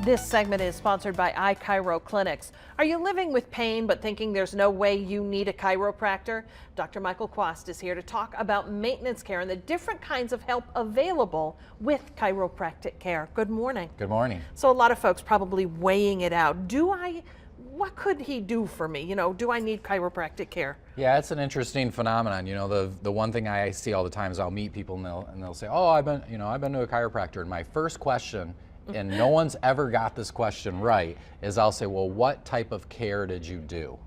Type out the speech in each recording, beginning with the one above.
This segment is sponsored by iChiro Clinics. Are you living with pain but thinking there's no way you need a chiropractor? Dr. Michael Kwast is here to talk about maintenance care and the different kinds of help available with chiropractic care. Good morning. Good morning. So a lot of folks probably weighing it out. What could he do for me? Do I need chiropractic care? Yeah, it's an interesting phenomenon. The one thing I see all the time is I'll meet people and they'll say, "Oh, I've been to a chiropractor." And my first question, and no one's ever got this question right, is I'll say, "Well, what type of care did you do?"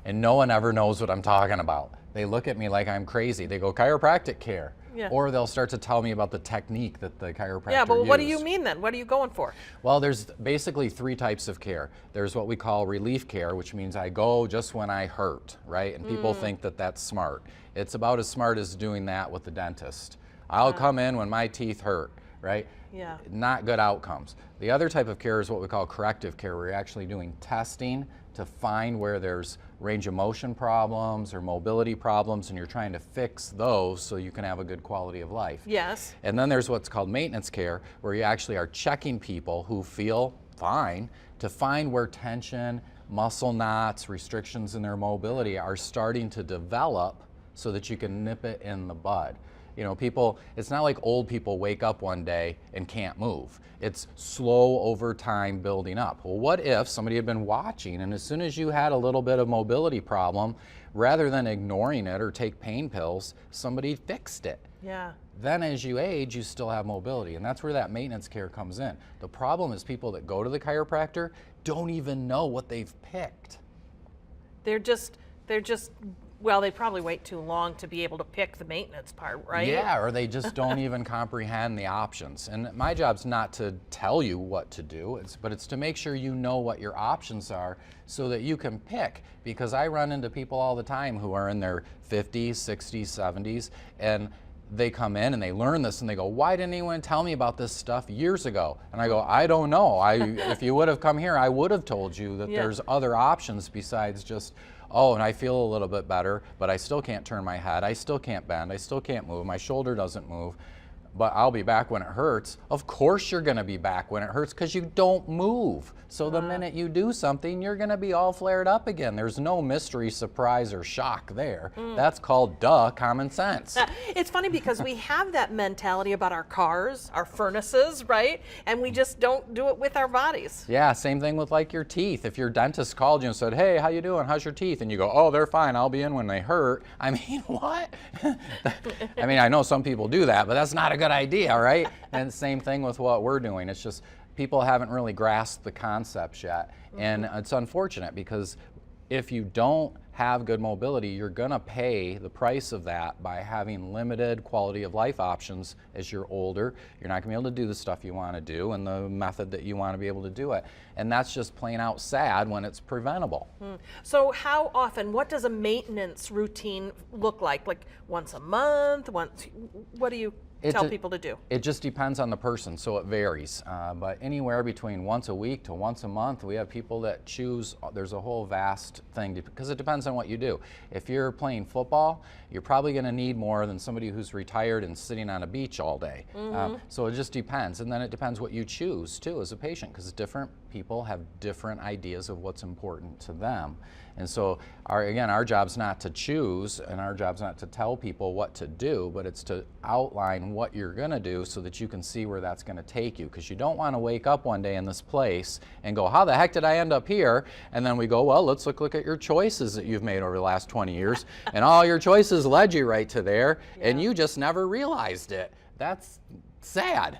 And no one ever knows what I'm talking about. They look at me like I'm crazy. They go, "Chiropractic care." Yeah. Or they'll start to tell me about the technique that the chiropractor Yeah, but what do used. you mean then? What are you going for? Well, there's basically three types of care. There's what we call relief care, which means I go just when I hurt, right? And people think that that's smart. It's about as smart as doing that with the dentist. I'll come in when my teeth hurt, right? Yeah. Not good outcomes. The other type of care is what we call corrective care, where you're actually doing testing to find where there's range of motion problems or mobility problems, and you're trying to fix those so you can have a good quality of life. Yes. And then there's what's called maintenance care, where you actually are checking people who feel fine to find where tension, muscle knots, restrictions in their mobility are starting to develop so that you can nip it in the bud. It's not like old people wake up one day and can't move. It's slow over time building up. Well, what if somebody had been watching and as soon as you had a little bit of mobility problem, rather than ignoring it or take pain pills, somebody fixed it? Yeah. Then as you age, you still have mobility, and that's where that maintenance care comes in. The problem is people that go to the chiropractor don't even know what they've picked. Well, they probably wait too long to be able to pick the maintenance part, right? Yeah, or they just don't even comprehend the options. And my job's not to tell you what to do, but it's to make sure you know what your options are so that you can pick. Because I run into people all the time who are in their 50s, 60s, 70s, and they come in and they learn this and they go, "Why didn't anyone tell me about this stuff years ago?" And I go, "I don't know. If you would have come here, I would have told you that there's other options besides just, oh, and I feel a little bit better, but I still can't turn my head. I still can't bend. I still can't move. My shoulder doesn't move, but I'll be back when it hurts." Of course you're going to be back when it hurts because you don't move. So the minute you do something, you're going to be all flared up again. There's no mystery, surprise, or shock there. That's called common sense. It's funny because we have that mentality about our cars, our furnaces, right? And we just don't do it with our bodies. Yeah, same thing with like your teeth. If your dentist called you and said, "Hey, how you doing? How's your teeth?" And you go, "Oh, they're fine. I'll be in when they hurt." I mean, what? I know some people do that, but that's not a good idea, right? And same thing with what we're doing. It's just people haven't really grasped the concepts yet. And it's unfortunate because if you don't have good mobility, you're going to pay the price of that by having limited quality of life options as you're older. You're not going to be able to do the stuff you want to do and the method that you want to be able to do it. And that's just plain out sad when it's preventable. So how often, what does a maintenance routine look like? Like once a month? What do you tell people to do? It just depends on the person, so it varies. But anywhere between once a week to once a month, we have people that choose. There's a whole vast thing because it depends on what you do. If you're playing football, you're probably going to need more than somebody who's retired and sitting on a beach all day. So it just depends, and then it depends what you choose too as a patient, because different people have different ideas of what's important to them. And so our job's not to choose, and our job's not to tell people what to do, but it's to outline what you're going to do so that you can see where that's going to take you. Because you don't want to wake up one day in this place and go, "How the heck did I end up here?" And then we go, "Well, let's look at your choices that you've made over the last 20 years. And all your choices led you right to there, and you just never realized it." That's sad.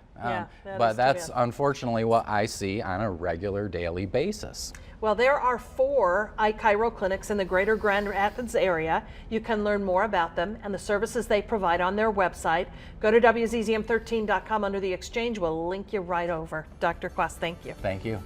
But that's unfortunately what I see on a regular daily basis. Well, there are 4 iChiro clinics in the greater Grand Rapids area. You can learn more about them and the services they provide on their website. Go to WZZM13.com under the exchange. We'll link you right over. Dr. Kwast, thank you. Thank you.